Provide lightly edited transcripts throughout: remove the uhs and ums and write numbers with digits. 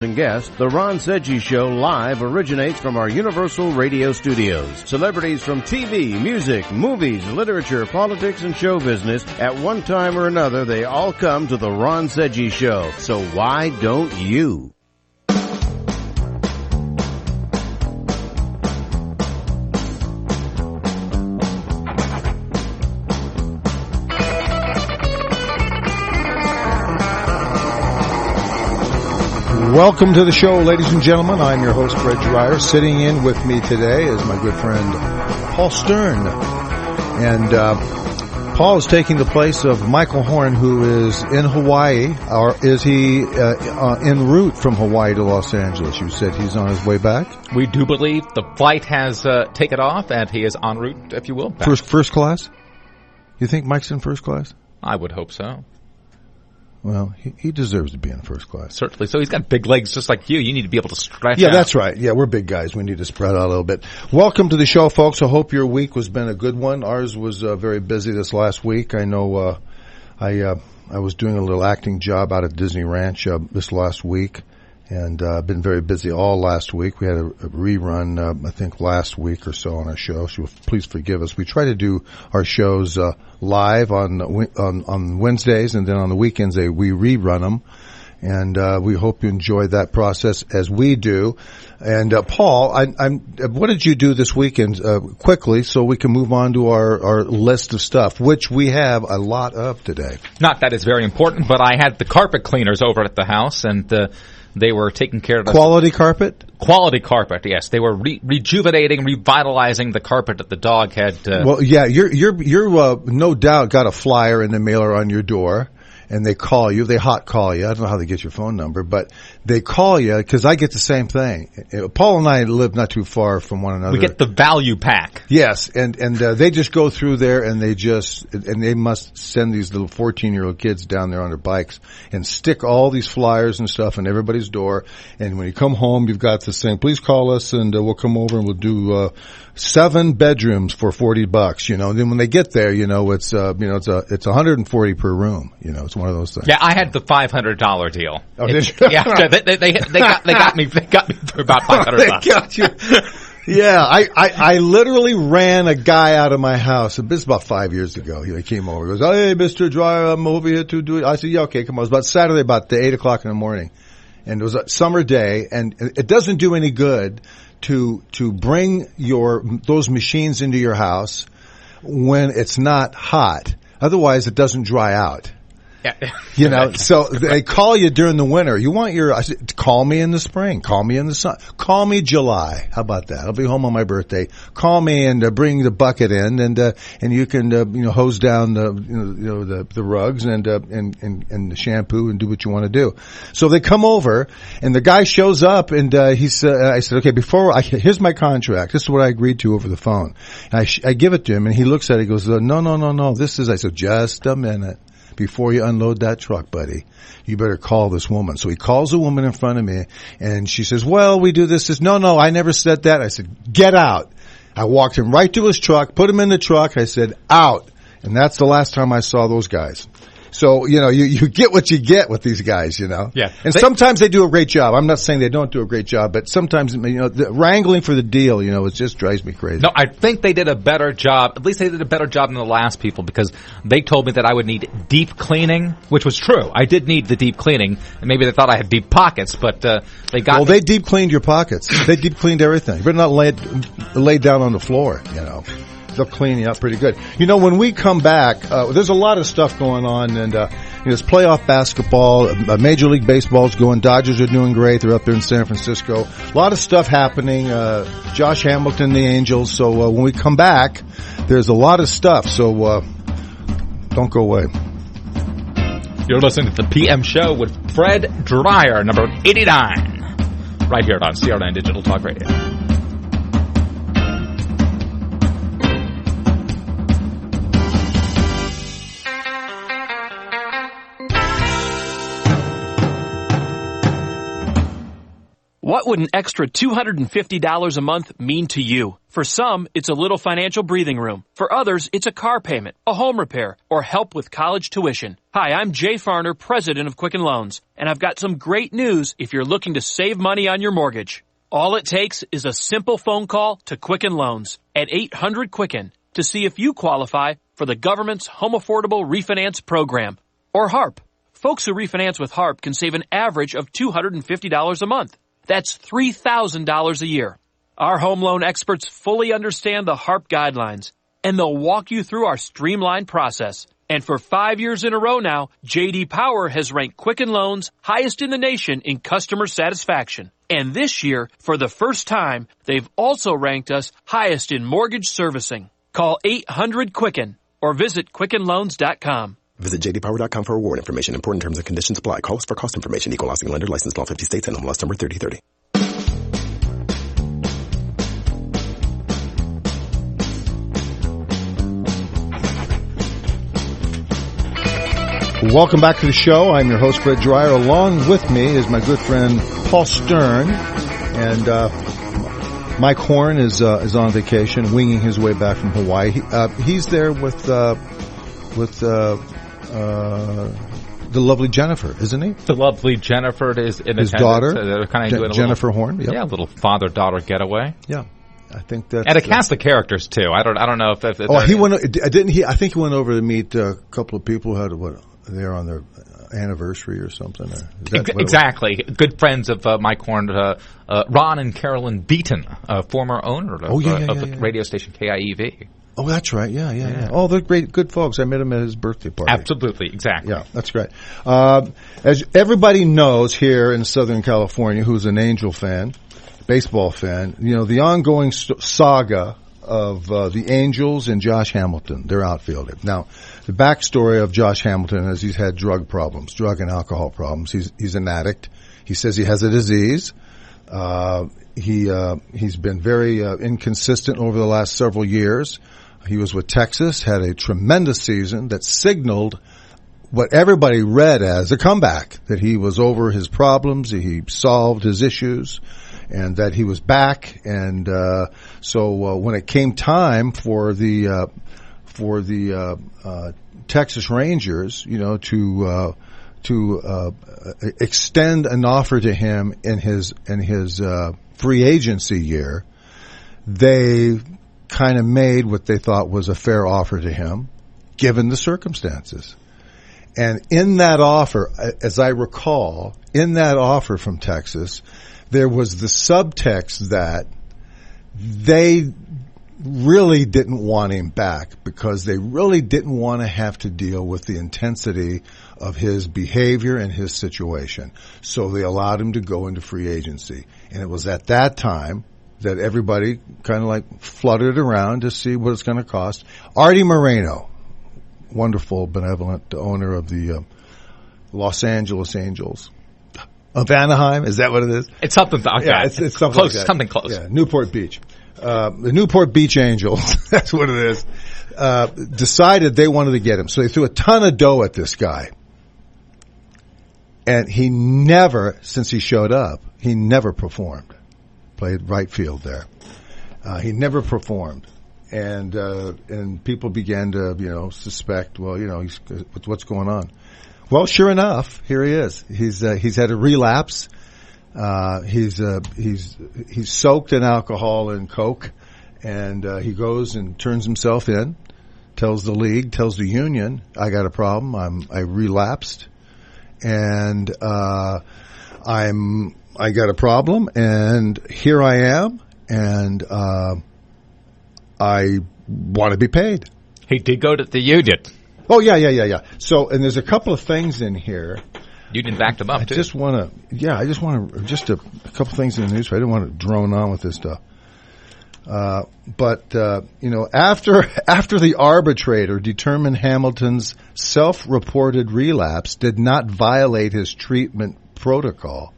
and guests, The Ron Sedgy Show live originates from our Universal Radio studios. Celebrities from TV, music, movies, literature, politics, and show business, at one time or another, they all come to The Ron Sedgy Show. So why don't you? Welcome to the show, ladies and gentlemen. I'm your host, Fred Dreyer. Sitting in with me today is my good friend, Paul Stern. And Paul is taking the place of Michael Horn, who is in Hawaii. Or is he en route from Hawaii to Los Angeles? You said he's on his way back? We do believe the flight has taken off, and he is en route, if you will. Back. First class? You think Mike's in first class? I would hope so. Well, he deserves to be in first class. Certainly. So he's got big legs just like you. You need to be able to stretch Yeah, out. that's right. Yeah, we're big guys. We need to spread out a little bit. Welcome to the show, folks. I hope your week has been a good one. Ours was very busy this last week. I know I was doing a little acting job out at Disney Ranch this last week, and been very busy all last week. We had a rerun, I think, last week or so on our show, so please forgive us. We try to do our shows live on Wednesdays, and then on the weekends we rerun them, and we hope you enjoy that process as we do. And Paul, what did you do this weekend quickly, so we can move on to our list of stuff, which we have a lot of today. Not that it's very important, but I had the carpet cleaners over at the house, and they were taking care of quality carpet. Quality carpet, yes. They were rejuvenating, revitalizing the carpet that the dog had. Well, yeah, you're no doubt got a flyer in the mailer on your door, and they call you. They hot call you. I don't know how they get your phone number, but they call you because I get the same thing. Paul and I live not too far from one another. We get the value pack. Yes, and they just go through there and they must send these little 14-year-old kids down there on their bikes and stick all these flyers and stuff in everybody's door. And when you come home, you've got this thing. Please call us and we'll come over and we'll do 7 bedrooms for $40. And then when they get there, it's it's $140 per room. It's one of those things. Yeah, I had the $500 deal. Oh, did you? Yeah, they got me for about $500. They got you. Yeah, I literally ran a guy out of my house. This is about 5 years ago. He came over. He goes, "Hey, Mr. Dreyer, I'm over here to do it." I said, "Yeah, okay, come on." It was about Saturday, about 8 o'clock in the morning, and it was a summer day, and it doesn't do any good to bring those machines into your house when it's not hot. Otherwise, it doesn't dry out. Yeah. So they call you during the winter. I said, call me in the spring. Call me in the sun. Call me July. How about that? I'll be home on my birthday. Call me and bring the bucket in, and you can hose down the rugs and the shampoo and do what you want to do. So they come over, and the guy shows up, and I said, okay, here's my contract. This is what I agreed to over the phone. And I give it to him, and he looks at it. He goes, no. I said, just a minute. Before you unload that truck, buddy, you better call this woman. So he calls a woman in front of me, and she says, well, we do this. No, I never said that. I said, get out. I walked him right to his truck, put him in the truck. I said, out. And that's the last time I saw those guys. So, you get what you get with these guys, Yeah. And sometimes they do a great job. I'm not saying they don't do a great job, but sometimes, the wrangling for the deal, it just drives me crazy. No, I think they did a better job. At least they did a better job than the last people, because they told me that I would need deep cleaning, which was true. I did need the deep cleaning, and maybe they thought I had deep pockets, but they got. Well, they deep cleaned your pockets. They deep cleaned everything. You better not lay down on the floor, They'll clean you up pretty good. When we come back, there's a lot of stuff going on, and it's playoff basketball. Major League Baseball's going. Dodgers are doing great. They're up there in San Francisco. A lot of stuff happening. Josh Hamilton, the Angels. So when we come back, there's a lot of stuff. So don't go away. You're listening to the PM Show with Fred Dreyer, number 89, right here on CR9 Digital Talk Radio. What would an extra $250 a month mean to you? For some, it's a little financial breathing room. For others, it's a car payment, a home repair, or help with college tuition. Hi, I'm Jay Farner, president of Quicken Loans, and I've got some great news if you're looking to save money on your mortgage. All it takes is a simple phone call to Quicken Loans at 800-QUICKEN to see if you qualify for the government's Home Affordable Refinance Program, or HARP. Folks who refinance with HARP can save an average of $250 a month. That's $3,000 a year. Our home loan experts fully understand the HARP guidelines, and they'll walk you through our streamlined process. And for 5 years in a row now, J.D. Power has ranked Quicken Loans highest in the nation in customer satisfaction. And this year, for the first time, they've also ranked us highest in mortgage servicing. Call 800-QUICKEN or visit QuickenLoans.com. Visit jdpower.com for award information. Important terms and conditions apply. Call us for cost information. Equal housing lender. Licensed in all 50 states and MLS number 3030. Welcome back to the show. I'm your host, Fred Dreyer. Along with me is my good friend Paul Stern, and Mike Horn is on vacation, winging his way back from Hawaii. He's there with the lovely Jennifer, isn't he? The lovely Jennifer is in his attendance. daughter, They're kind of doing Jennifer Horn. Yep. Yeah, a little father-daughter getaway. Yeah, I think that's and a cast of characters too. I don't know if he went. Didn't he? I think he went over to meet a couple of people who had they're on their anniversary or something. Exactly. Good friends of Mike Horn, Ron and Carolyn Beaton, former owner of the radio station KIEV. Oh, that's right. Yeah. Oh, they're good folks. I met him at his birthday party. Absolutely. Exactly. Yeah, that's great. As everybody knows here in Southern California, who's an Angel fan, baseball fan, the ongoing saga of the Angels and Josh Hamilton, their outfielder. Now, the backstory of Josh Hamilton is he's had drug and alcohol problems. He's an addict. He says he has a disease. He's been very inconsistent over the last several years. He was with Texas, had a tremendous season that signaled what everybody read as a comeback, that he was over his problems, he solved his issues, and that he was back. And so when it came time for the Texas Rangers, to extend an offer to him in his free agency year, they kind of made what they thought was a fair offer to him, given the circumstances. And in that offer, as I recall, in that offer from Texas, there was the subtext that they really didn't want him back because they really didn't want to have to deal with the intensity of his behavior and his situation. So they allowed him to go into free agency. And it was at that time that everybody kind of fluttered around to see what it's going to cost. Artie Moreno, wonderful, benevolent owner of the Los Angeles Angels. Of Anaheim, is that what it is? It's something. Okay. Yeah, it's something close. Like that. Something close. Yeah, Newport Beach. The Newport Beach Angels, that's what it is, decided they wanted to get him. So they threw a ton of dough at this guy. And he never, since he showed up, he never performed. Played right field there. He never performed. And people began to, suspect, what's going on? Well, sure enough, here he is. He's had a relapse. He's soaked in alcohol and coke, and he goes and turns himself in, tells the league, tells the union, I got a problem. I relapsed, and I got a problem, and here I am, and I want to be paid. He did go to the union. Oh, yeah. So, and there's a couple of things in here. Union backed him up, too. I just want to, a couple things in the news. I didn't want to drone on with this stuff. But after the arbitrator determined Hamilton's self-reported relapse did not violate his treatment protocol,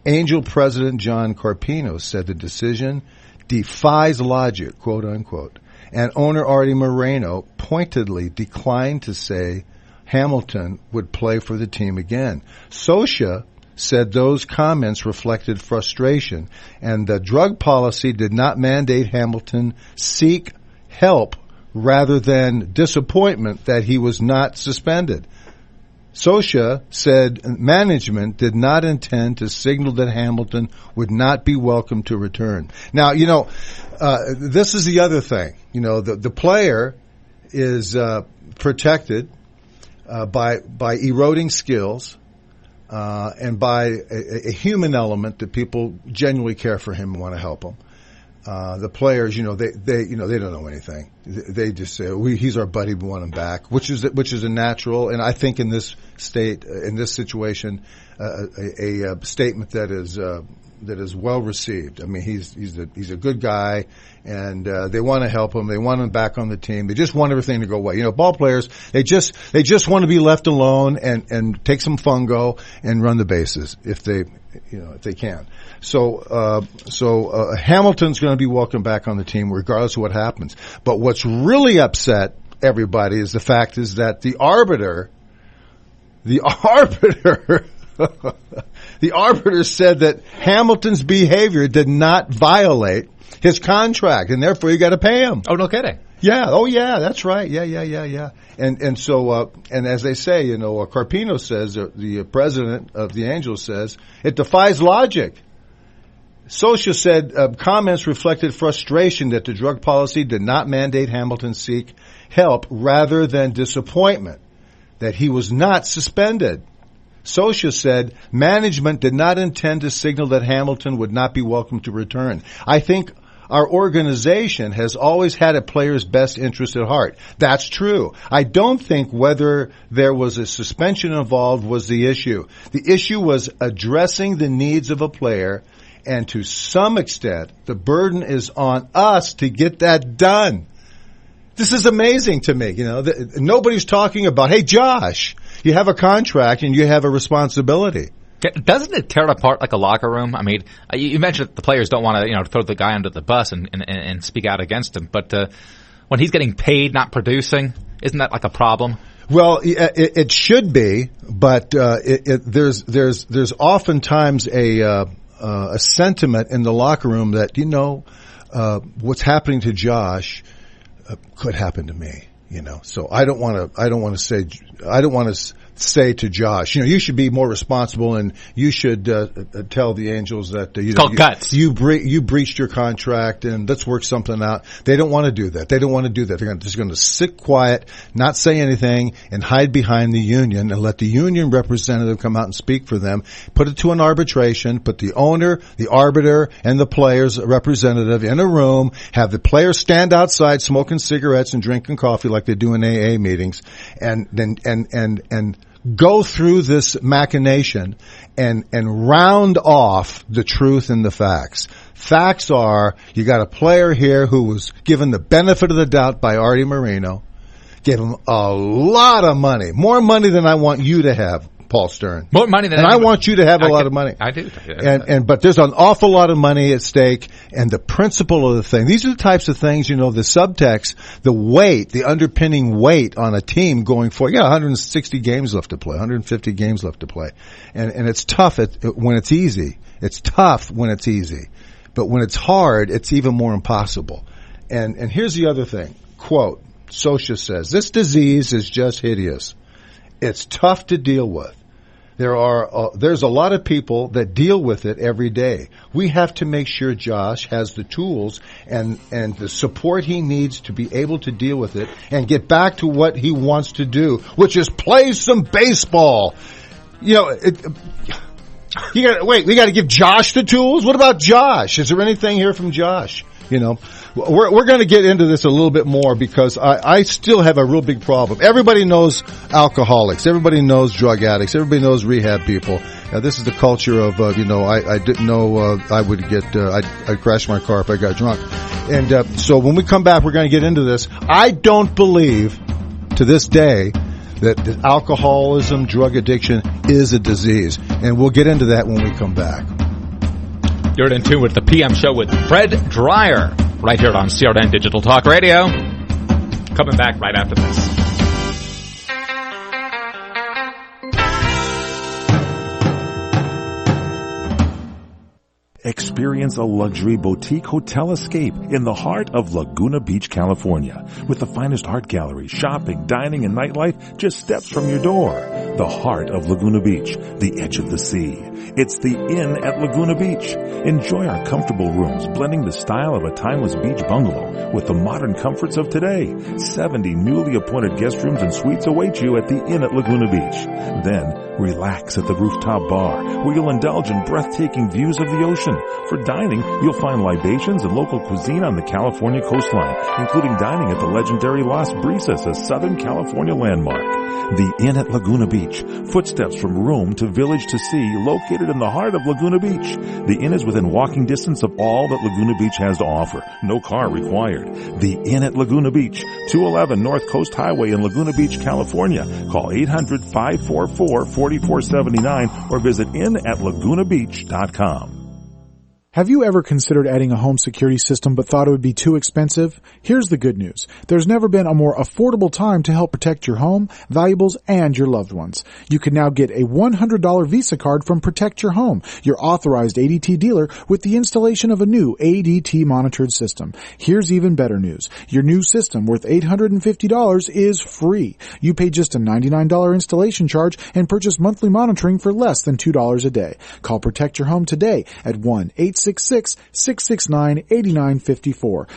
Angel President John Carpino said the decision defies logic, quote unquote, and owner Artie Moreno pointedly declined to say Hamilton would play for the team again. Scioscia said those comments reflected frustration, and the drug policy did not mandate Hamilton seek help rather than disappointment that he was not suspended. Scioscia said management did not intend to signal that Hamilton would not be welcome to return. Now, this is the other thing. The player is protected by eroding skills and by a human element that people genuinely care for him and want to help him. The players, they don't know anything. They just say, he's our buddy, we want him back, which is a natural, and I think in this state, in this situation, a statement that is well received. I mean, he's a good guy, and they want to help him. They want him back on the team. They just want everything to go away. Ball players, they just want to be left alone and take some fungo and run the bases if they can. So Hamilton's going to be welcomed back on the team regardless of what happens. But what's really upset everybody is the fact is that the arbiter said that Hamilton's behavior did not violate his contract, and therefore you got to pay him. Oh, no kidding. Yeah. Oh, yeah. That's right. Yeah. And so, and as they say, Carpino says, the president of the Angels says, it defies logic. Scioscia said comments reflected frustration that the drug policy did not mandate Hamilton seek help rather than disappointment that he was not suspended. Scioscia said management did not intend to signal that Hamilton would not be welcome to return. I think our organization has always had a player's best interest at heart. That's true. I don't think whether there was a suspension involved was the issue. The issue was addressing the needs of a player, and to some extent, the burden is on us to get that done. This is amazing to me. Nobody's talking about, hey, Josh, you have a contract and you have a responsibility. Doesn't it tear it apart like a locker room? I mean, you mentioned that the players don't want to, throw the guy under the bus and speak out against him. But when he's getting paid, not producing, isn't that like a problem? Well, it should be, but there's oftentimes a sentiment in the locker room that what's happening to Josh could happen to me. So I don't want to say to Josh, you should be more responsible, and you should tell the Angels that it's called guts. You breached your contract, and let's work something out. They don't want to do that. They're just going to sit quiet, not say anything, and hide behind the union, and let the union representative come out and speak for them. Put it to an arbitration. Put the owner, the arbiter, and the players' representative in a room. Have the players stand outside smoking cigarettes and drinking coffee like they do in AA meetings, and go through this machination and round off the truth and the facts. Facts are, you got a player here who was given the benefit of the doubt by Artie Moreno, gave him a lot of money, more money than I want you to have, Paul Stern. More money than I want you to have a lot of money. I do. But there's an awful lot of money at stake, and the principle of the thing. These are the types of things, the subtext, the weight, the underpinning weight on a team going forward. You got 160 games left to play, 150 games left to play. And it's tough when it's easy. It's tough when it's easy. But when it's hard, it's even more impossible. And here's the other thing. Quote, Scioscia says, this disease is just hideous. It's tough to deal with. There's a lot of people that deal with it every day. We have to make sure Josh has the tools and the support he needs to be able to deal with it and get back to what he wants to do, which is play some baseball. We got to give Josh the tools. What about Josh? Is there anything here from Josh? We're going to get into this a little bit more because I still have a real big problem. Everybody knows alcoholics. Everybody knows drug addicts. Everybody knows rehab people. This is the culture of, I didn't know I would get, I'd crash my car if I got drunk. And so when we come back, we're going to get into this. I don't believe to this day that alcoholism, drug addiction is a disease. And we'll get into that when we come back. You're in tune with the PM Show with Fred Dreyer, right here on CRN Digital Talk Radio. Coming back right after this. Experience a luxury boutique hotel escape in the heart of Laguna Beach, California, with the finest art gallery, shopping, dining, and nightlife just steps from your door. The heart of Laguna Beach, the edge of the sea. It's the Inn at Laguna Beach. Enjoy our comfortable rooms, blending the style of a timeless beach bungalow with the modern comforts of today. 70 newly appointed guest rooms and suites await you at the Inn at Laguna Beach. Then, relax at the rooftop bar, where you'll indulge in breathtaking views of the ocean. For dining, you'll find libations and local cuisine on the California coastline, including dining at the legendary Las Brisas, a Southern California landmark. The Inn at Laguna Beach, footsteps from room to village to sea, located in the heart of Laguna Beach. The Inn is within walking distance of all that Laguna Beach has to offer. No car required. The Inn at Laguna Beach, 211 North Coast Highway in Laguna Beach, California. Call 800-544-4479 or visit innatlagunabeach.com. Have you ever considered adding a home security system but thought it would be too expensive? Here's the good news. There's never been a more affordable time to help protect your home, valuables, and your loved ones. You can now get a $100 Visa card from Protect Your Home, your authorized ADT dealer, with the installation of a new ADT monitored system. Here's even better news. Your new system, worth $850, is free. You pay just a $99 installation charge and purchase monthly monitoring for less than $2 a day. Call Protect Your Home today at 1-866-669-8954.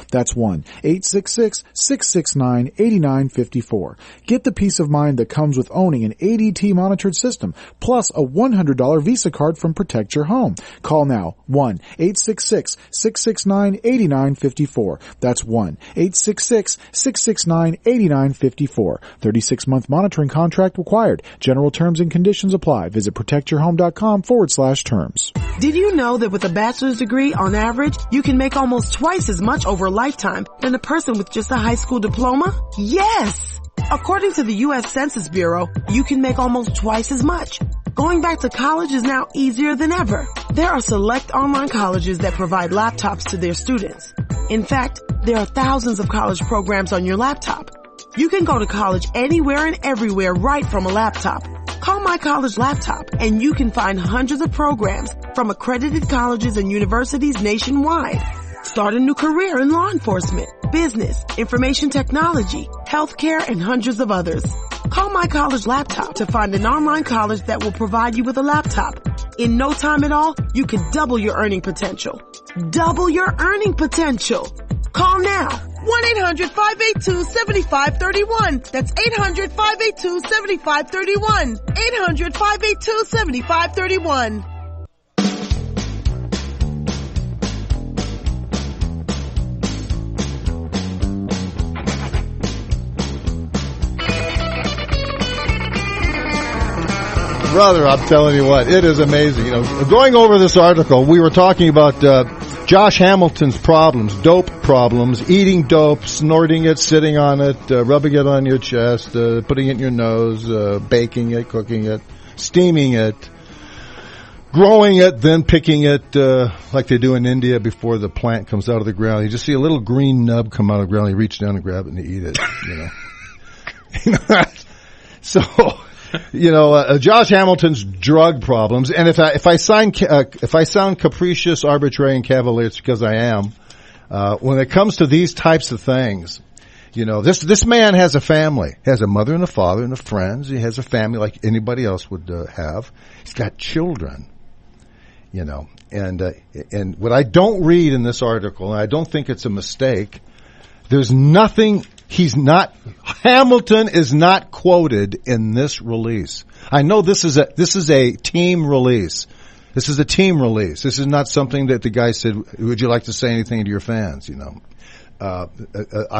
That's 1-866-669-8954. Get the peace of mind that comes with owning an ADT monitored system, plus a $100 Visa card from Protect Your Home. Call now, 1-866-669-8954. That's 1-866-669-8954. 36-month monitoring contract required. General terms and conditions apply. Visit protectyourhome.com/terms. Did you know that with a bachelor's degree, on average, you can make almost twice as much over a lifetime than a person with just a high school diploma? Yes! According to the U.S. Census Bureau, you can make almost twice as much. Going back to college is now easier than ever. There are select online colleges that provide laptops to their students. In fact, there are thousands of college programs on your laptop. You can go to college anywhere and everywhere right from a laptop. Call My College Laptop and you can find hundreds of programs from accredited colleges and universities nationwide. Start a new career in law enforcement, business, information technology, healthcare, and hundreds of others. Call My College Laptop to find an online college that will provide you with a laptop. In no time at all, you can double your earning potential. Double your earning potential. Call now. 1-800-582-7531. That's 800-582-7531. 800-582-7531. Brother, I'm telling you what, it is amazing. You know, going over this article, we were talking about Josh Hamilton's problems, dope problems, eating dope, snorting it, sitting on it, rubbing it on your chest, putting it in your nose, baking it, cooking it, steaming it, growing it, then picking it like they do in India before the plant comes out of the ground. You just see a little green nub come out of the ground. You reach down and grab it and you eat it, you know. So... You know, Josh Hamilton's drug problems, and if I sound capricious, arbitrary, and cavalier, it's because I am. When it comes to these types of things, you know, this man has a family, has a mother and a father and a friends. He has a family like anybody else would have. He's got children, you know, and what I don't read in this article, and I don't think it's a mistake, there's nothing. Hamilton is not quoted in this release. I know this is a team release. This is a team release. This is not something that the guy said, would you like to say anything to your fans, you know?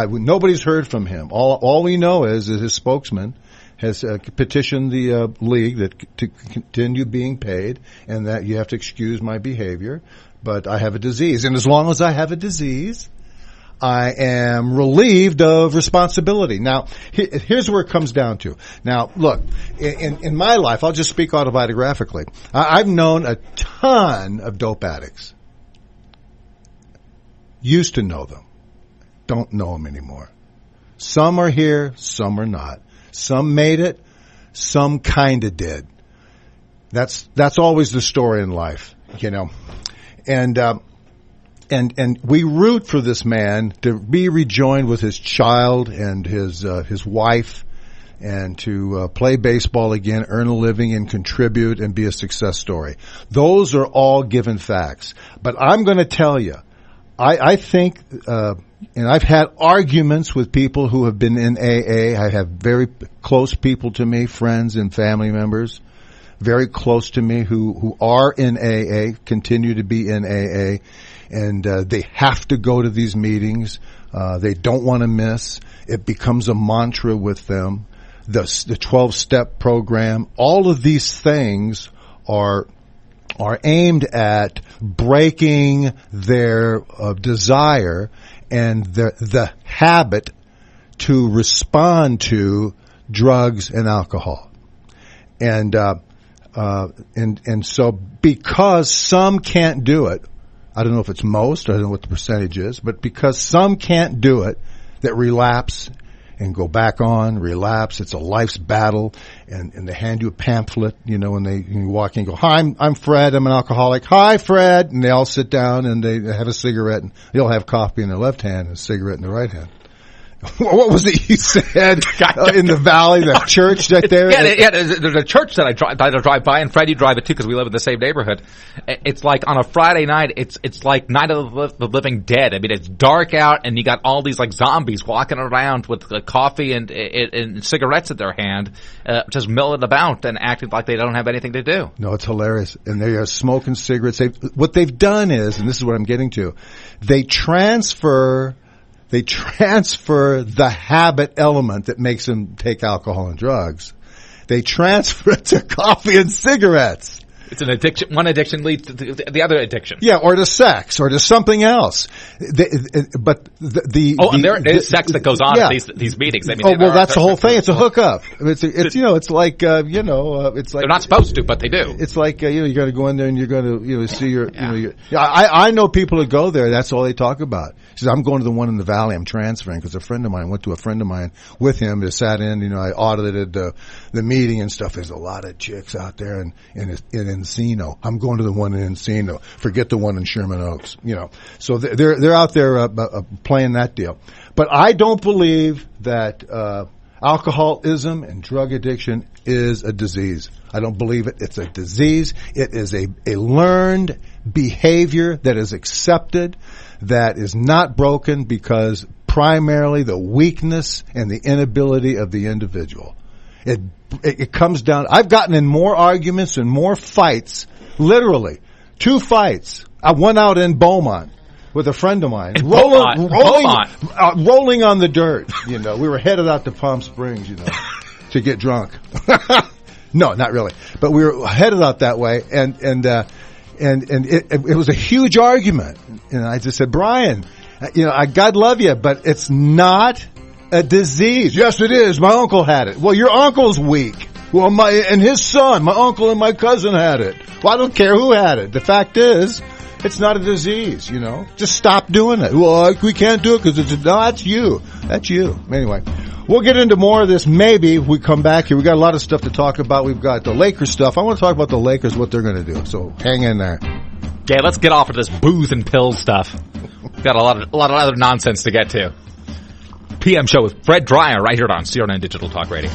Nobody's heard from him. All we know is that his spokesman has petitioned the league to continue being paid and that you have to excuse my behavior, but I have a disease. And as long as I have a disease, I am relieved of responsibility. Now, here's where it comes down to. Now, look, in my life, I'll just speak autobiographically. I've known a ton of dope addicts. Used to know them. Don't know them anymore. Some are here, some are not. Some made it, some kinda did. That's always the story in life, you know. And we root for this man to be rejoined with his child and his wife, and to play baseball again, earn a living, and contribute and be a success story. Those are all given facts. But I'm going to tell you, I think, and I've had arguments with people who have been in AA. I have very close people to me, friends and family members, very close to me who are in AA, continue to be in AA, and they have to go to these meetings. They don't want to miss. It becomes a mantra with them. The 12-step program, all of these things are aimed at breaking their desire and the habit to respond to drugs and alcohol. And so because some can't do it, I don't know if it's most, I don't know what the percentage is, but because some can't do it, that relapse and go back on, relapse. It's a life's battle, and they hand you a pamphlet, when you walk in and go, "Hi, I'm Fred, I'm an alcoholic." "Hi, Fred." And they all sit down and they have a cigarette, and they all have coffee in their left hand and a cigarette in their right hand. What was it you said in the valley, the church right there? Yeah, there's a church that I drive by, and Fred, you drive it too because we live in the same neighborhood. It's like on a Friday night, it's like Night of the Living Dead. I mean, it's dark out, and you got all these like zombies walking around with coffee and cigarettes in their hand, just milling about and acting like they don't have anything to do. No, it's hilarious. And they are smoking cigarettes. What they've done is, and this is what I'm getting to, they transfer the habit element that makes them take alcohol and drugs. They transfer it to coffee and cigarettes. It's an addiction. One addiction leads to the other addiction. Yeah, or to sex, or to something else. And there is sex that goes on at these meetings. I mean, that's the whole thing. It's a hookup. It's like it's like they're not supposed to, but they do. It's like you got to go in there and you're going to see your. I know people that go there. That's all they talk about. He says, "I'm going to the one in the valley. I'm transferring," because a friend of mine went to a friend of mine with him. They sat in. I audited the meeting and stuff. There's a lot of chicks out there in Encino. I'm going to the one in Encino. Forget the one in Sherman Oaks. So they're out there playing that deal. But I don't believe that alcoholism and drug addiction is a disease. I don't believe it. It's a disease. It is a learned behavior that is accepted, that is not broken because primarily the weakness and the inability of the individual. It comes down. I've gotten in more arguments and more fights, literally 2 fights. I went out in Beaumont with a friend of mine, rolling on the dirt. We were headed out to Palm Springs, to get drunk. No, not really, but we were headed out that way, and it was a huge argument. And I just said, "Brian, God love you, but it's not a disease." "Yes, it is. My uncle had it." "Well, your uncle's weak." "Well, and his son, my uncle and my cousin had it." "Well, I don't care who had it. The fact is, it's not a disease, Just stop doing it." "Well, we can't do it because no, that's you. That's you." Anyway, we'll get into more of this maybe if we come back here. We got a lot of stuff to talk about. We've got the Lakers stuff. I want to talk about the Lakers, what they're going to do. So hang in there. Yeah, let's get off of this booze and pills stuff. We've got a lot of other nonsense to get to. PM show with Fred Dreyer right here on CRN Digital Talk Radio.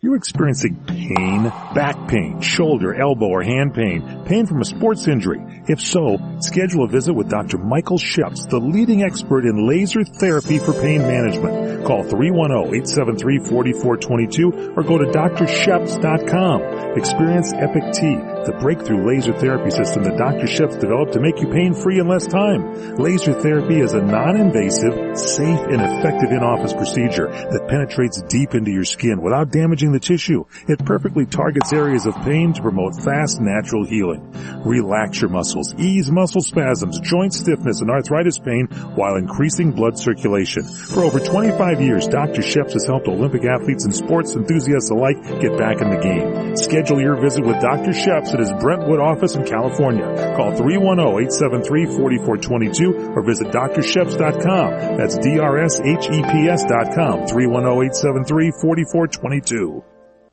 You're experiencing pain, back pain, shoulder, elbow, or hand pain, pain from a sports injury. If so, schedule a visit with Dr. Michael Sheps, the leading expert in laser therapy for pain management. Call 310-873-4422 or go to drsheps.com. Experience Epic T, the breakthrough laser therapy system that Dr. Sheps developed to make you pain-free in less time. Laser therapy is a non-invasive, safe, and effective in-office procedure that penetrates deep into your skin without damaging the tissue. It perfectly targets areas of pain to promote fast, natural healing. Relax your muscles, ease muscle spasms, joint stiffness, and arthritis pain while increasing blood circulation. For over 25 years, Dr. Sheps has helped Olympic athletes and sports enthusiasts alike get back in the game. Schedule your visit with Dr. Sheps at his Brentwood office in California. Call 310-873-4422 or visit drsheps.com. That's DRSHEPS.com, 310-873-4422.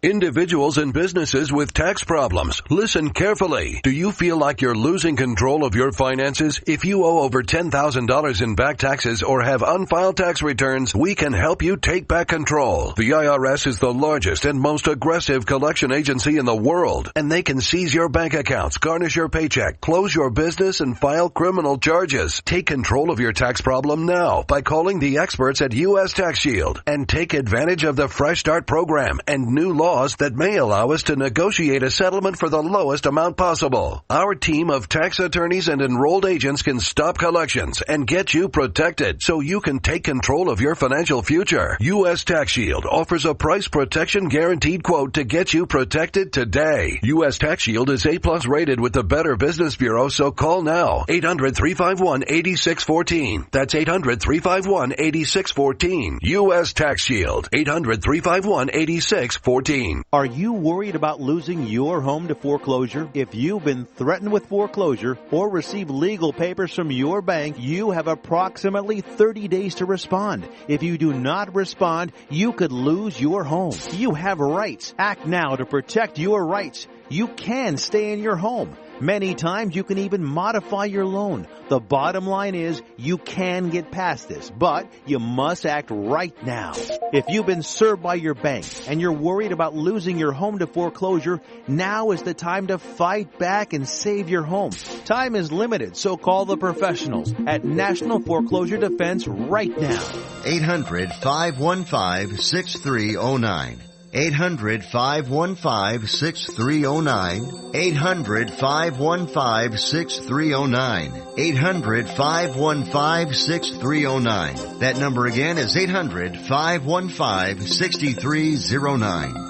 Individuals and businesses with tax problems, listen carefully. Do you feel like you're losing control of your finances? If you owe over $10,000 in back taxes or have unfiled tax returns, we can help you take back control. The IRS is the largest and most aggressive collection agency in the world, and they can seize your bank accounts, garnish your paycheck, close your business, and file criminal charges. Take control of your tax problem now by calling the experts at U.S. Tax Shield and take advantage of the Fresh Start program and new laws that may allow us to negotiate a settlement for the lowest amount possible. Our team of tax attorneys and enrolled agents can stop collections and get you protected so you can take control of your financial future. U.S. Tax Shield offers a price protection guaranteed quote to get you protected today. U.S. Tax Shield is A+ rated with the Better Business Bureau, so call now. 800-351-8614. That's 800-351-8614. U.S. Tax Shield. 800-351-8614. Are you worried about losing your home to foreclosure? If you've been threatened with foreclosure or received legal papers from your bank, you have approximately 30 days to respond. If you do not respond, you could lose your home. You have rights. Act now to protect your rights. You can stay in your home. Many times you can even modify your loan. The bottom line is you can get past this, but you must act right now. If you've been served by your bank and you're worried about losing your home to foreclosure, now is the time to fight back and save your home. Time is limited, so call the professionals at National Foreclosure Defense right now. 800-515-6309. 800-515-6309. 800-515-6309. 800-515-6309. That number again is 800-515-6309.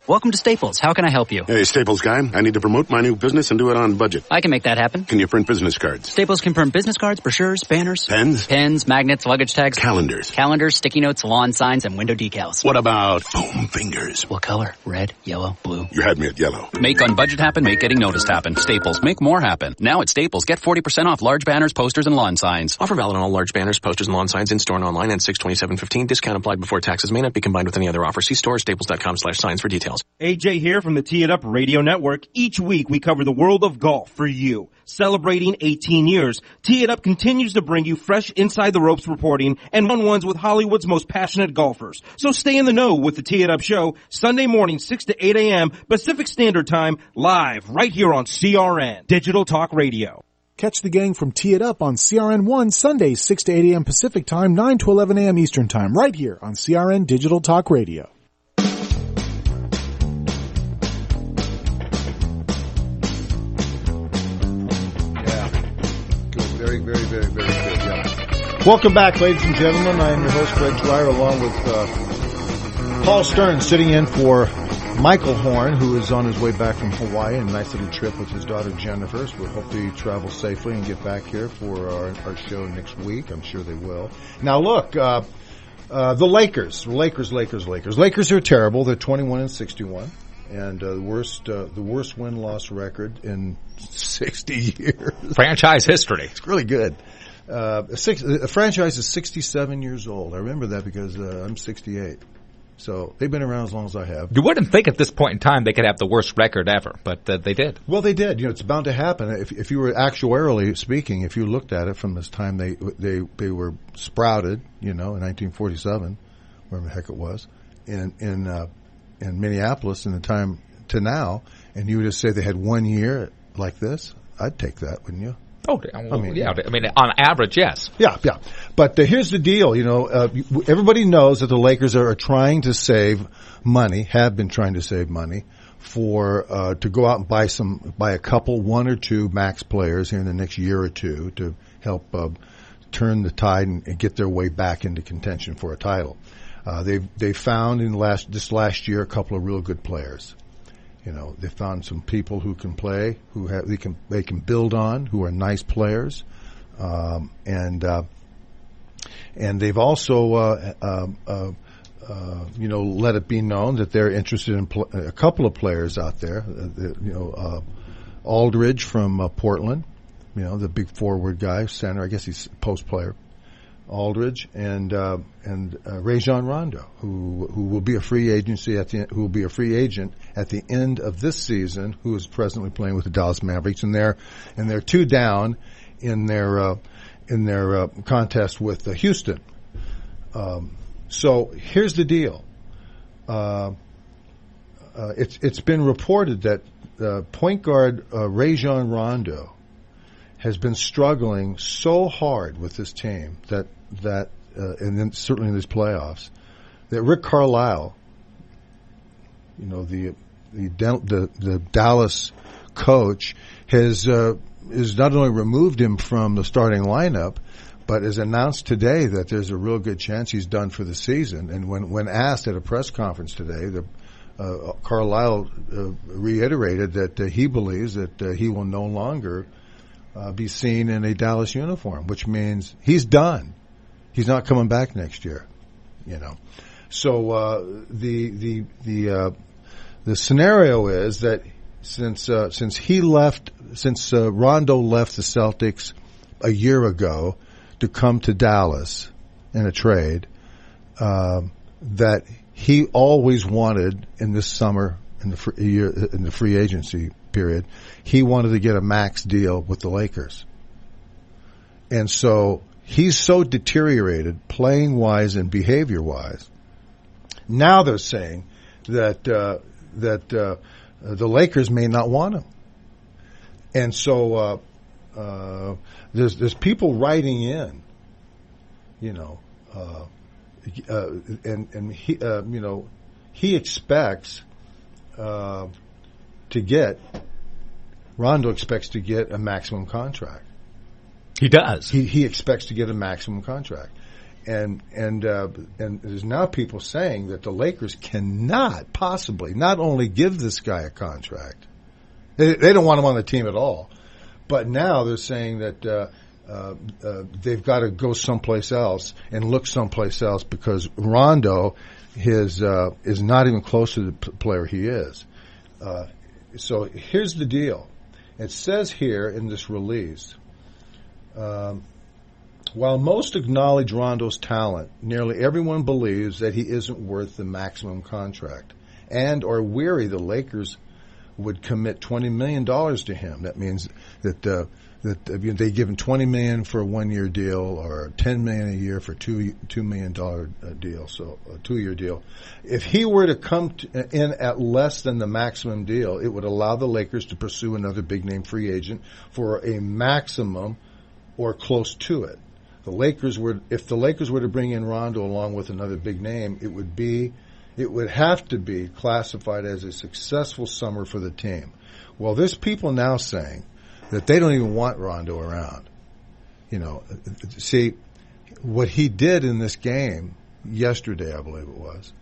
Welcome to Staples. How can I help you? Hey, Staples guy. I need to promote my new business and do it on budget. I can make that happen. Can you print business cards? Staples can print business cards, brochures, banners. Pens? Pens, magnets, luggage tags. Calendars. Calendars, sticky notes, lawn signs, and window decals. What about foam fingers? What color? Red, yellow, blue? You had me at yellow. Make on budget happen, make getting noticed happen. Staples, make more happen. Now at Staples, get 40% off large banners, posters, and lawn signs. Offer valid on all large banners, posters, and lawn signs in store and online and 6/27/15. Discount applied before taxes. May not be combined with any other offer. See store staples.com/signs for details. AJ here from the Tee It Up Radio Network. Each week we cover the world of golf for you. Celebrating 18 years, Tee It Up continues to bring you fresh inside the ropes reporting and one-on-ones with Hollywood's most passionate golfers. So stay in the know with the Tee It Up Show, Sunday morning 6 to 8 a.m. Pacific Standard Time, live right here on CRN, Digital Talk Radio. Catch the gang from Tee It Up on CRN1 Sundays 6 to 8 a.m. Pacific Time, 9 to 11 a.m. Eastern Time, right here on CRN Digital Talk Radio. Very good. Yeah. Welcome back, ladies and gentlemen. I am your host, Greg Dwyer, along with Paul Stern, sitting in for Michael Horn, who is on his way back from Hawaii, and a nice little trip with his daughter Jennifer. So we hope they travel safely and get back here for our show next week. I'm sure they will. Now, look, the Lakers. Lakers are terrible. They're 21-61. And the worst win-loss record in 60 years. Franchise history. It's really good. The franchise is 67 years old. I remember that because I'm 68. So they've been around as long as I have. You wouldn't think at this point in time they could have the worst record ever, but they did. Well, they did. You know, it's bound to happen. If you were actuarially speaking, if you looked at it from this time they were sprouted, you know, in 1947, wherever the heck it was, in Minneapolis, in the time to now, and you would just say they had 1 year like this, I'd take that, wouldn't you? Oh, well, yeah. I mean, on average, yes. Yeah. But here's the deal. You know, everybody knows that the Lakers are trying to save money, have been trying to save money for to go out and buy a couple, one or two max players here in the next year or two to help turn the tide and get their way back into contention for a title. They found in this last year a couple of real good players. You know, they found some people who can play, they can build on, who are nice players, and they've also let it be known that they're interested in a couple of players out there. Aldridge from Portland, the big forward guy, center. I guess he's a post player. Aldridge and Rajon Rondo, who will be a free agent at the end of this season, who is presently playing with the Dallas Mavericks, and they're 2 down in their contest with Houston. So here's the deal. It's been reported that point guard Rajon Rondo has been struggling so hard with this team that and then certainly in these playoffs, that Rick Carlisle, the Dallas coach, has not only removed him from the starting lineup, but has announced today that there's a real good chance he's done for the season. And when asked at a press conference today, Carlisle reiterated that he believes that he will no longer be seen in a Dallas uniform, which means he's done. He's not coming back next year, So the scenario is that since Rondo left the Celtics a year ago to come to Dallas in a trade, that he always wanted in this summer in the free agency period, he wanted to get a max deal with the Lakers. And so he's so deteriorated playing wise and behavior wise. Now they're saying that the Lakers may not want him. And so there's people writing in, and he expects Rondo expects to get a maximum contract. He does. He expects to get a maximum contract, and there's now people saying that the Lakers cannot possibly not only give this guy a contract, they don't want him on the team at all, but now they're saying that they've got to go someplace else and look someplace else because Rondo is not even close to the player he is. So here's the deal. It says here in this release, while most acknowledge Rondo's talent, nearly everyone believes that he isn't worth the maximum contract and are weary the Lakers would commit $20 million to him. That means that they give him $20 million for a 1-year deal or $10 million a year for $2 million deal, so a 2-year deal. If he were to come in at less than the maximum deal, it would allow the Lakers to pursue another big name free agent for a maximum or close to it. If the Lakers were to bring in Rondo along with another big name, it would have to be classified as a successful summer for the team. Well, there's people now saying that they don't even want Rondo around. See, what he did in this game yesterday, I believe it was,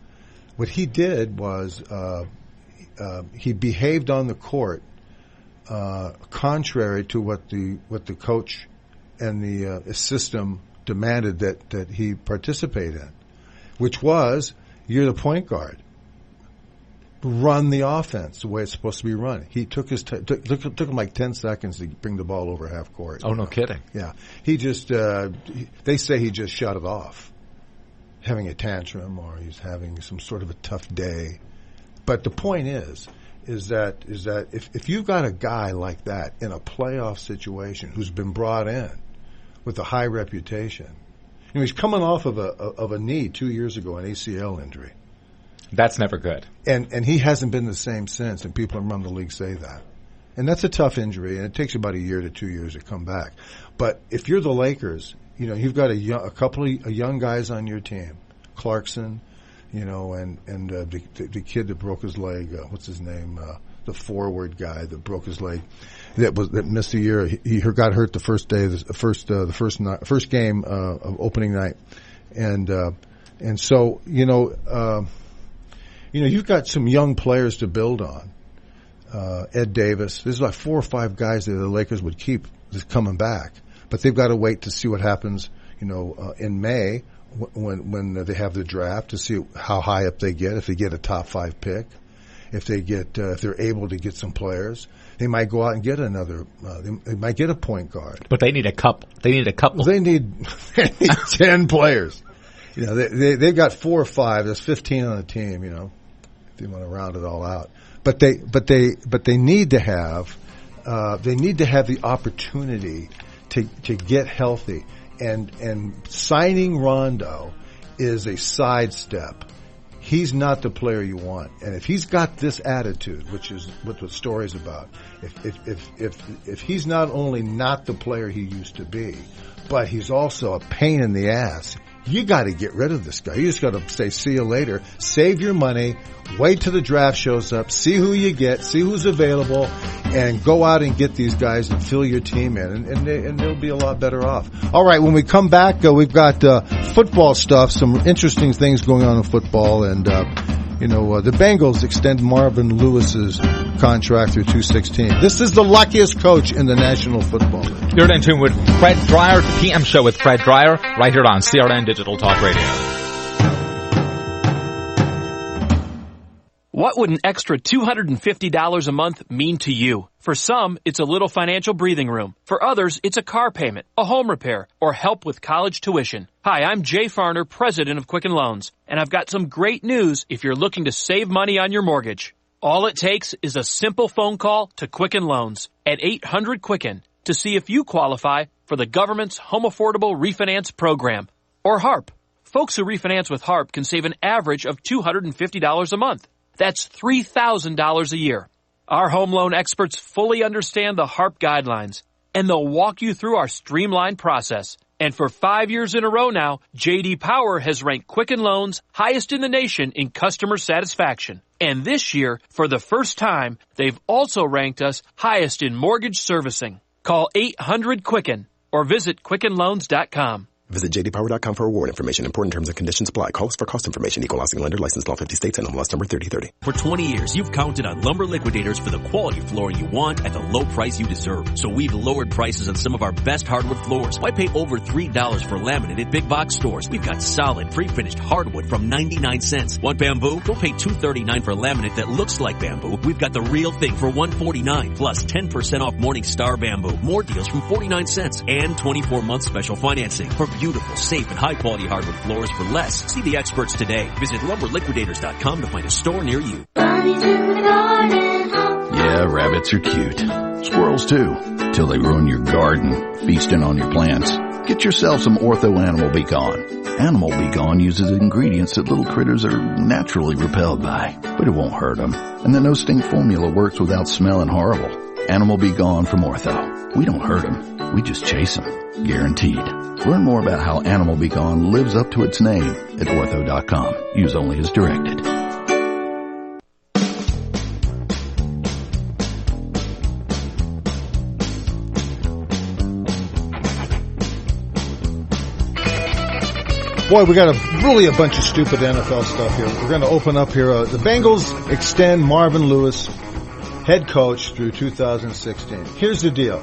what he did was he behaved on the court contrary to what the coach and the system demanded that he participate in, which was, you're the point guard. Run the offense the way it's supposed to be run. He took took him like 10 seconds to bring the ball over half court. Oh, no kidding. Yeah. He just, they say he just shut it off, having a tantrum or he's having some sort of a tough day. But the point is that if you've got a guy like that in a playoff situation who's been brought in with a high reputation, he's coming off of a knee 2 years ago, an ACL injury. That's never good. And he hasn't been the same since, and people around the league say that. And that's a tough injury, and it takes about a year to 2 years to come back. But if you're the Lakers, you've got a couple of young guys on your team, Clarkson, and the kid that broke his leg, what's his name? The forward guy that broke his leg, that missed a year. He got hurt the first day, the first game of opening night, and And so, you've got some young players to build on. Ed Davis. There's like 4 or 5 guys that the Lakers would keep that's coming back. But they've got to wait to see what happens, in May when they have the draft to see how high up they get, if they get a top 5 pick, if they're able to get some players. They might go out and get another. They might get a point guard. But they need a couple. They need 10 players. They've got 4 or 5. There's 15 on the team. If you want to round it all out. But they need to have the opportunity to get healthy. And signing Rondo is a sidestep. He's not the player you want. And if he's got this attitude, which is what the story's about, if he's not only not the player he used to be, but he's also a pain in the ass, you got to get rid of this guy. You just got to say, see you later. Save your money. Wait till the draft shows up. See who you get. See who's available. And go out and get these guys and fill your team in. And they'll be a lot better off. All right, when we come back, we've got football stuff, some interesting things going on in football. And, the Bengals extend Marvin Lewis's contract through 2016. This is the luckiest coach in the National Football League. You're in tune with Fred Dreyer, the PM show with Fred Dreyer, right here on CRN Digital Talk Radio. What would an extra $250 a month mean to you? For some, it's a little financial breathing room. For others, it's a car payment, a home repair, or help with college tuition. Hi, I'm Jay Farner, president of Quicken Loans, and I've got some great news if you're looking to save money on your mortgage. All it takes is a simple phone call to Quicken Loans at 800-QUICKEN to see if you qualify for the government's Home Affordable Refinance Program, or HARP. Folks who refinance with HARP can save an average of $250 a month. That's $3,000 a year. Our home loan experts fully understand the HARP guidelines, and they'll walk you through our streamlined process. And for 5 years in a row now, J.D. Power has ranked Quicken Loans highest in the nation in customer satisfaction. And this year, for the first time, they've also ranked us highest in mortgage servicing. Call 800-QUICKEN or visit QuickenLoans.com. Visit jdpower.com for award information. Important terms and conditions apply. Call us for cost information. Equal housing lender. Licensed law 50 states. NMLS number 3030. For 20 years, you've counted on Lumber Liquidators for the quality flooring you want at the low price you deserve. So we've lowered prices on some of our best hardwood floors. Why pay over $3 for laminate at big box stores? We've got solid, pre-finished hardwood from 99 cents. Want bamboo? Don't pay $2.39 for laminate that looks like bamboo. We've got the real thing for $1.49 plus 10% off Morning Star bamboo. More deals from 49 cents and 24-month special financing for beautiful, safe, and high-quality hardwood floors for less. See the experts today. Visit LumberLiquidators.com to find a store near you. Yeah, rabbits are cute. Squirrels, too. Till they ruin your garden, feasting on your plants. Get yourself some Ortho Animal Be Gone. Animal Be Gone uses ingredients that little critters are naturally repelled by, but it won't hurt them. And the no-stink formula works without smelling horrible. Animal Be Gone from Ortho. We don't hurt them. We just chase them. Guaranteed. Learn more about how Animal Be Gone lives up to its name at Ortho.com. Use only as directed. Boy, we got a bunch of stupid NFL stuff here. We're going to open up here. The Bengals extend Marvin Lewis, head coach, through 2016. Here's the deal.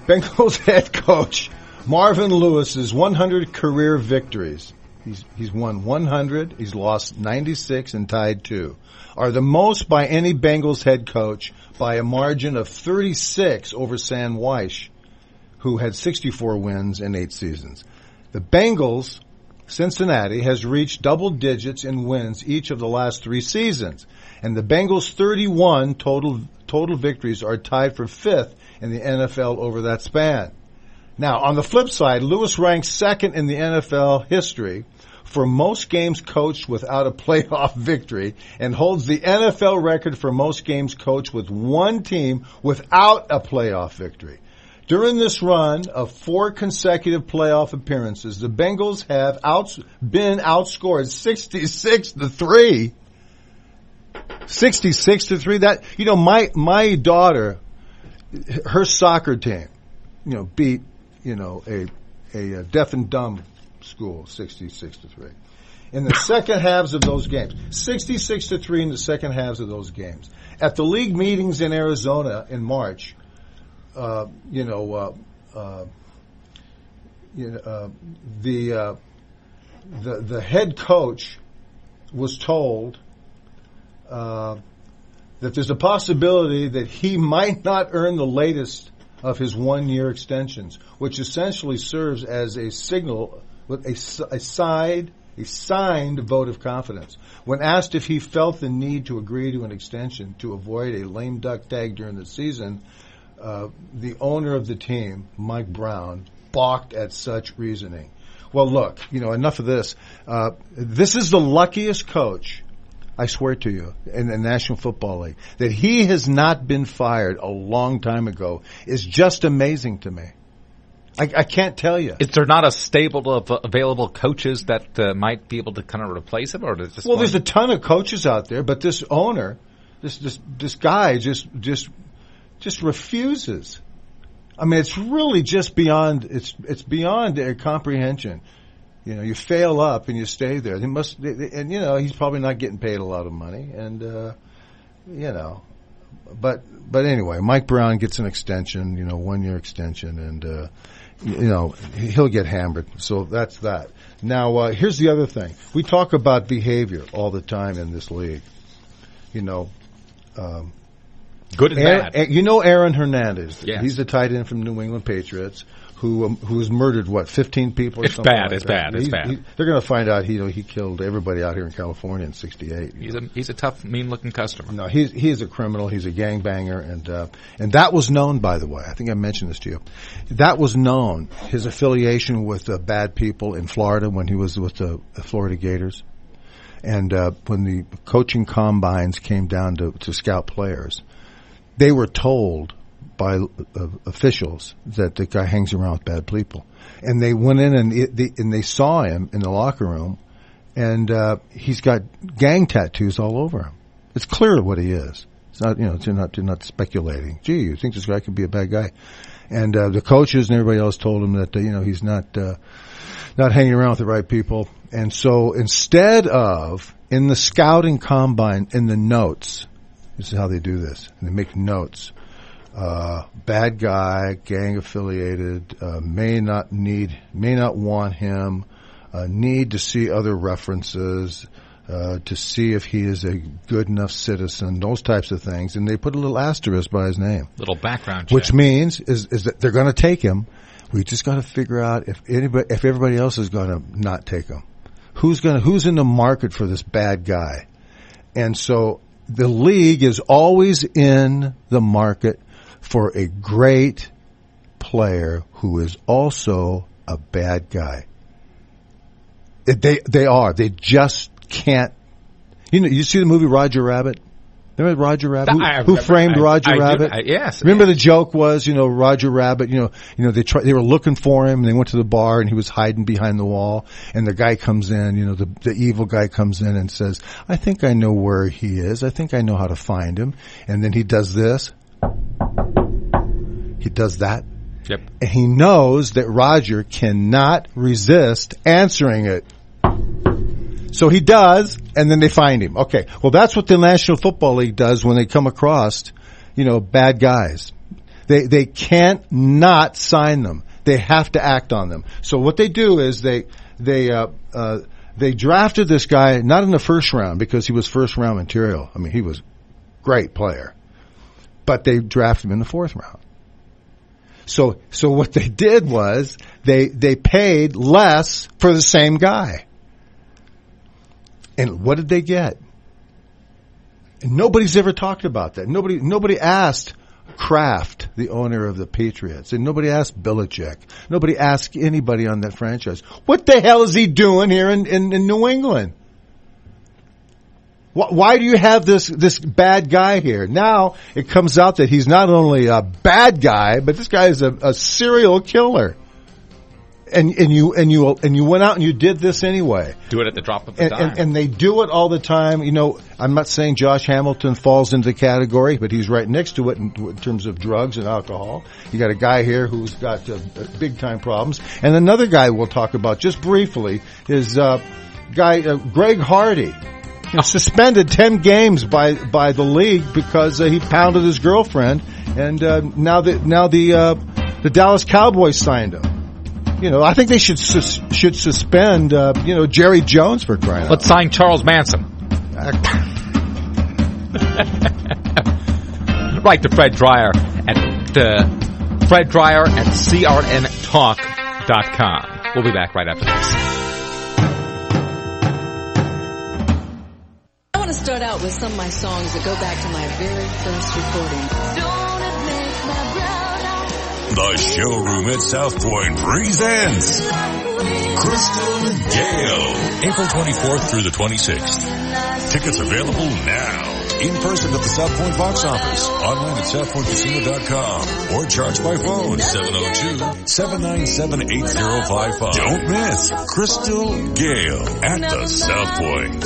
Bengals head coach Marvin Lewis's 100 career victories. He's won 100. He's lost 96 and tied 2. Are the most by any Bengals head coach by a margin of 36 over Sam Weish, who had 64 wins in 8 seasons. The Bengals, Cincinnati, has reached double digits in wins each of the last 3 seasons. And the Bengals' 31 total victories are tied for 5th in the NFL over that span. Now, on the flip side, Lewis ranks 2nd in the NFL history for most games coached without a playoff victory and holds the NFL record for most games coached with one team without a playoff victory. During this run of 4 consecutive playoff appearances, the Bengals have been outscored 66-3. 66-3. That, my daughter, her soccer team, beat, a deaf and dumb school, 66-3. In the second halves of those games, 66-3 in the second halves of those games. At the league meetings in Arizona in March, the head coach was told that there's a possibility that he might not earn the latest of his 1-year extensions, which essentially serves as a signal with a signed vote of confidence. When asked if he felt the need to agree to an extension to avoid a lame duck tag during the season, the owner of the team, Mike Brown, balked at such reasoning. Well, look, enough of this. This is the luckiest coach, I swear to you, in the National Football League. That he has not been fired a long time ago is just amazing to me. I can't tell you. Is there not a stable of available coaches that might be able to kind of replace him, or does this? Well, there's a ton of coaches out there, but this owner, this guy, just refuses. I mean, it's really just beyond beyond their comprehension. You fail up and you stay there. He's probably not getting paid a lot of money, and but anyway, Mike Brown gets an extension, 1-year extension, and he'll get hammered. So that's that. Now, here's the other thing. We talk about behavior all the time in this league. Good and bad. Aaron Hernandez. Yes. He's the tight end from New England Patriots who has murdered 15 people or it's something. Bad. It's bad. They're going to find out he killed everybody out here in California in '68. He's a tough, mean-looking customer. No, he is a criminal. He's a gangbanger, and that was known, by the way. I think I mentioned this to you. That was known. His affiliation with bad people in Florida when he was with the Florida Gators, and when the coaching combines came down to scout players, they were told by officials that the guy hangs around with bad people, and they went in and they saw him in the locker room, and he's got gang tattoos all over him. It's clear what he is. It's not, you're not speculating. Gee, you think this guy could be a bad guy? And the coaches and everybody else told him that he's not hanging around with the right people. And so instead of in the scouting combine in the notes, this is how they do this. And they make notes. Bad guy, gang affiliated, may not want him, need to see other references, to see if he is a good enough citizen, those types of things. And they put a little asterisk by his name. Little background check. Which means is that they're going to take him. We just got to figure out if everybody else is going to not take him. Who's in the market for this bad guy? And so the league is always in the market for a great player who is also a bad guy. They are. They just can't. You see the movie Roger Rabbit? Remember Roger Rabbit? Who framed Roger Rabbit? Yes. Remember the joke was, Roger Rabbit, they were looking for him and they went to the bar and he was hiding behind the wall and the guy comes in, the evil guy comes in and says, I think I know where he is. I think I know how to find him. And then he does this. He does that. Yep. And he knows that Roger cannot resist answering it. So he does, and then they find him. Okay, well, that's what the National Football League does when they come across, bad guys. They can't not sign them. They have to act on them. So what they do is they drafted this guy not in the first round because he was first round material. I mean, he was a great player, but they drafted him in the fourth round. So what they did was they paid less for the same guy. And what did they get? And nobody's ever talked about that. Nobody asked Kraft, the owner of the Patriots, and nobody asked Belichick. Nobody asked anybody on that franchise. What the hell is he doing here in New England? Why do you have this bad guy here? Now it comes out that he's not only a bad guy, but this guy is a serial killer. And you went out and you did this anyway. Do it at the drop of a dime. And they do it all the time. You know, I'm not saying Josh Hamilton falls into the category, but he's right next to it in terms of drugs and alcohol. You got a guy here who's got big time problems, and another guy we'll talk about just briefly is Greg Hardy. Suspended 10 games by the league because he pounded his girlfriend, and now the Dallas Cowboys signed him. You know, I think they should suspend Jerry Jones for crying out. Let's sign Charles Manson. Write to Fred Dreyer at Fred Dreyer at crntalk.com. We'll be back right after this. I want to start out with some of my songs that go back to my very first recording. The showroom at South Point presents Crystal Gale, April 24th through the 26th. Tickets available now. In person at the South Point box office, online at southpointcasino.com, or charge by phone 702-797-8055. Don't miss Crystal Gale at the South Point.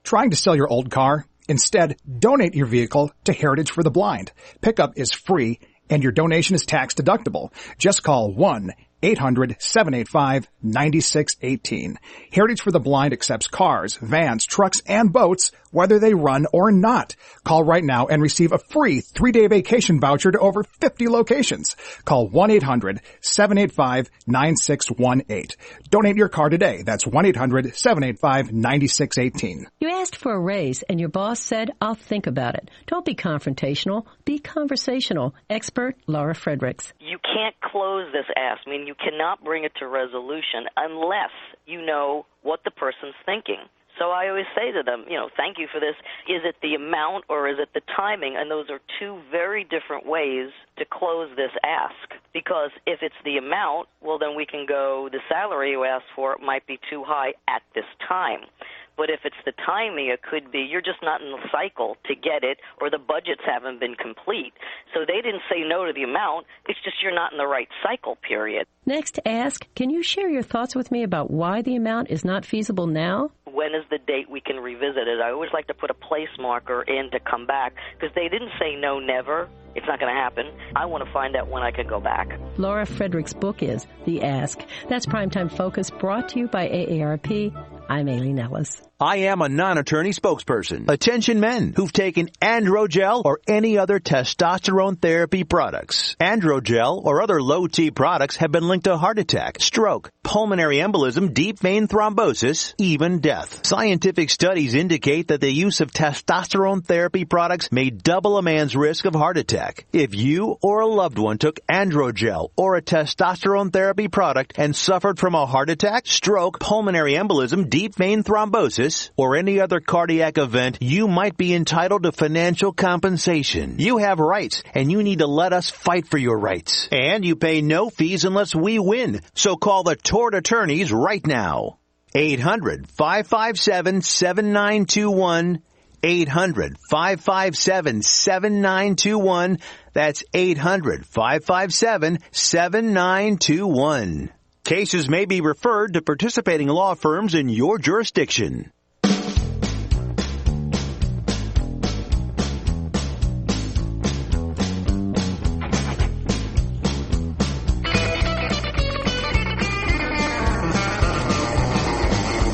Trying to sell your old car? Instead, donate your vehicle to Heritage for the Blind. Pickup is free, and your donation is tax deductible. Just call 1-800-785-9618. Heritage for the Blind accepts cars, vans, trucks, and boats, whether they run or not. Call right now and receive a free 3-day vacation voucher to over 50 locations. Call 1-800-785-9618. Donate your car today. That's 1-800-785-9618. You asked for a raise and your boss said, I'll think about it. Don't be confrontational. Be conversational. Expert Laura Fredericks. You can't close this ask. I mean, you cannot bring it to resolution unless you know what the person's thinking. So I always say to them, thank you for this. Is it the amount or is it the timing? And those are two very different ways to close this ask. Because if it's the amount, well, then we can go, the salary you asked for might be too high at this time. But if it's the timing, it could be you're just not in the cycle to get it, or the budgets haven't been complete. So they didn't say no to the amount. It's just you're not in the right cycle period. Next, ask, can you share your thoughts with me about why the amount is not feasible now? When is the date we can revisit it? I always like to put a place marker in to come back, because they didn't say no, never. It's not going to happen. I want to find out when I can go back. Laura Fredericks' book is The Ask. That's Primetime Focus, brought to you by AARP. I'm Aileen Ellis. I am a non-attorney spokesperson. Attention men who've taken Androgel or any other testosterone therapy products. Androgel or other low-T products have been linked to heart attack, stroke, pulmonary embolism, deep vein thrombosis, even death. Scientific studies indicate that the use of testosterone therapy products may double a man's risk of heart attack. If you or a loved one took Androgel or a testosterone therapy product and suffered from a heart attack, stroke, pulmonary embolism, deep vein thrombosis, or any other cardiac event, you might be entitled to financial compensation. You have rights, and you need to let us fight for your rights. And you pay no fees unless we win. So call the tort attorneys right now. 800-557-7921. 800-557-7921. That's 800-557-7921. Cases may be referred to participating law firms in your jurisdiction.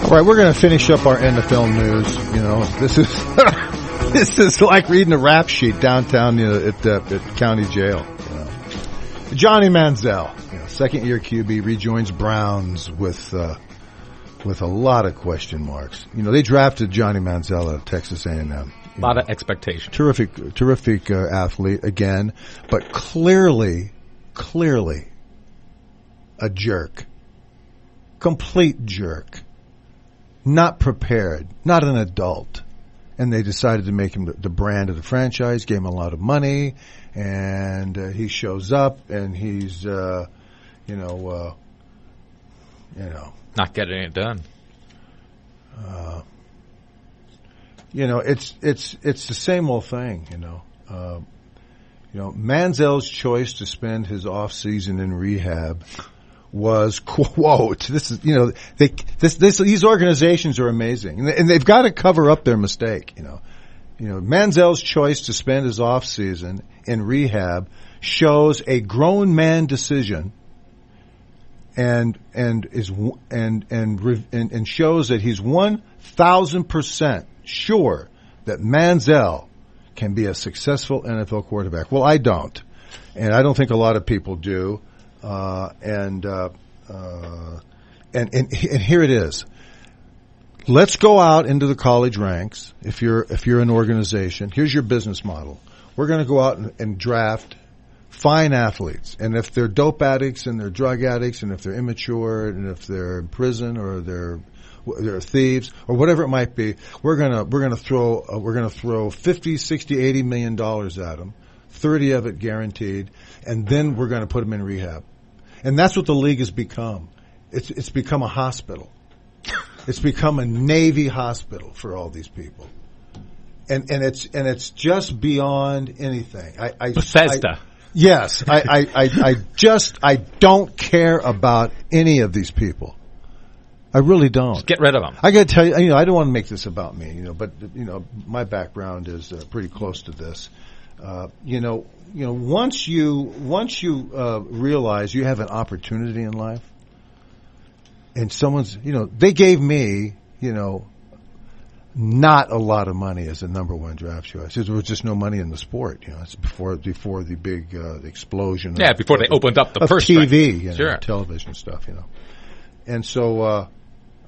All right, we're going to finish up our NFL news. This is this is like reading a rap sheet downtown at county jail. Johnny Manziel, second-year QB, rejoins Browns with a lot of question marks. They drafted Johnny Manziel out of Texas A&M. A lot of expectation. Terrific athlete again, but clearly a jerk, complete jerk. Not prepared, not an adult. And they decided to make him the brand of the franchise, gave him a lot of money, and he shows up and he's, not getting it done. It's the same old thing, Manziel's choice to spend his off season in rehab was, quote, this is, these organizations are amazing, and they've got to cover up their mistake, Manziel's choice to spend his off season in rehab shows a grown man decision and shows that he's 1,000% sure that Manziel can be a successful NFL quarterback. Well, I don't, and I don't think a lot of people do. And here it is. Let's go out into the college ranks. If you're an organization, here's your business model. We're going to go out and draft fine athletes, and if they're dope addicts and they're drug addicts, and if they're immature, and if they're in prison or they're thieves or whatever it might be, we're gonna throw 50, 60, 80 million dollars at them, 30 of it guaranteed, and then we're going to put them in rehab. And that's what the league has become. It's become a hospital. It's become a Navy hospital for all these people. And it's just beyond anything. Bethesda. Yes. I don't care about any of these people. I really don't. Just get rid of them. I got to tell you, I don't want to make this about me, but my background is pretty close to this. Once you realize you have an opportunity in life, and someone's, they gave me, not a lot of money as a number one draft choice. There was just no money in the sport. It's before the big explosion. Yeah, before they opened up the purse TV, sure. Television stuff, and so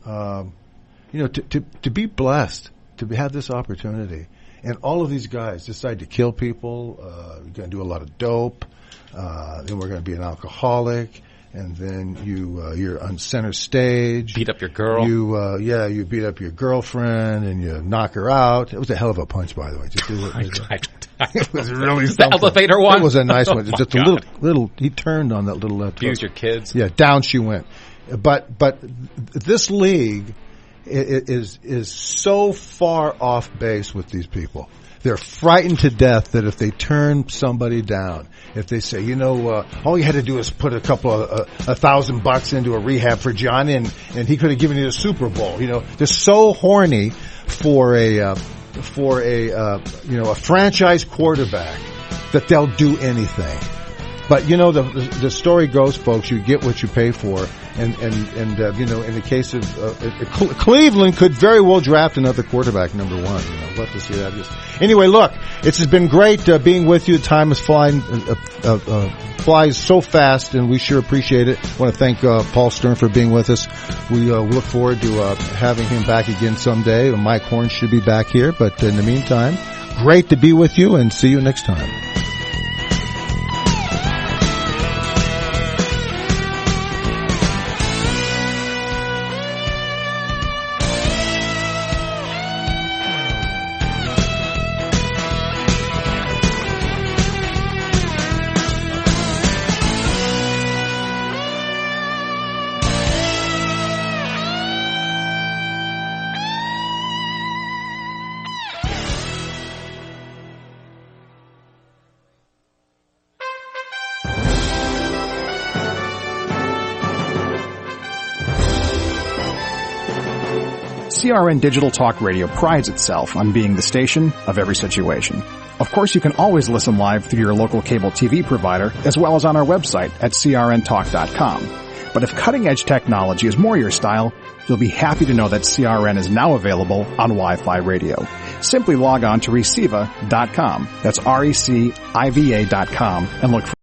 to be blessed to have this opportunity. And all of these guys decide to kill people. You're going to do a lot of dope. Then we're going to be an alcoholic. And then you're on center stage. Beat up your girl. You beat up your girlfriend and you knock her out. It was a hell of a punch, by the way. It was really the elevator one. It was a nice one. Just God. a little. He turned on that little left. Abuse your kids. Yeah, down she went. But this league is so far off base with these people. They're frightened to death that if they turn somebody down, if they say, all you had to do is put a couple of $1,000 into a rehab for Johnny, and he could have given you the Super Bowl. They're so horny for a franchise quarterback that they'll do anything. But the story goes, folks, you get what you pay for, and in the case of Cleveland could very well draft another quarterback, number one. We'll have to see that. Anyway, look, it's been great being with you. Time is flies so fast, and we sure appreciate it. I want to thank Paul Stern for being with us. We look forward to having him back again someday. Mike Horn should be back here, but in the meantime, great to be with you, and see you next time. CRN Digital Talk Radio prides itself on being the station of every situation. Of course, you can always listen live through your local cable TV provider, as well as on our website at crntalk.com. But if cutting-edge technology is more your style, you'll be happy to know that CRN is now available on Wi-Fi radio. Simply log on to Reciva.com. That's RECIVA.com and look for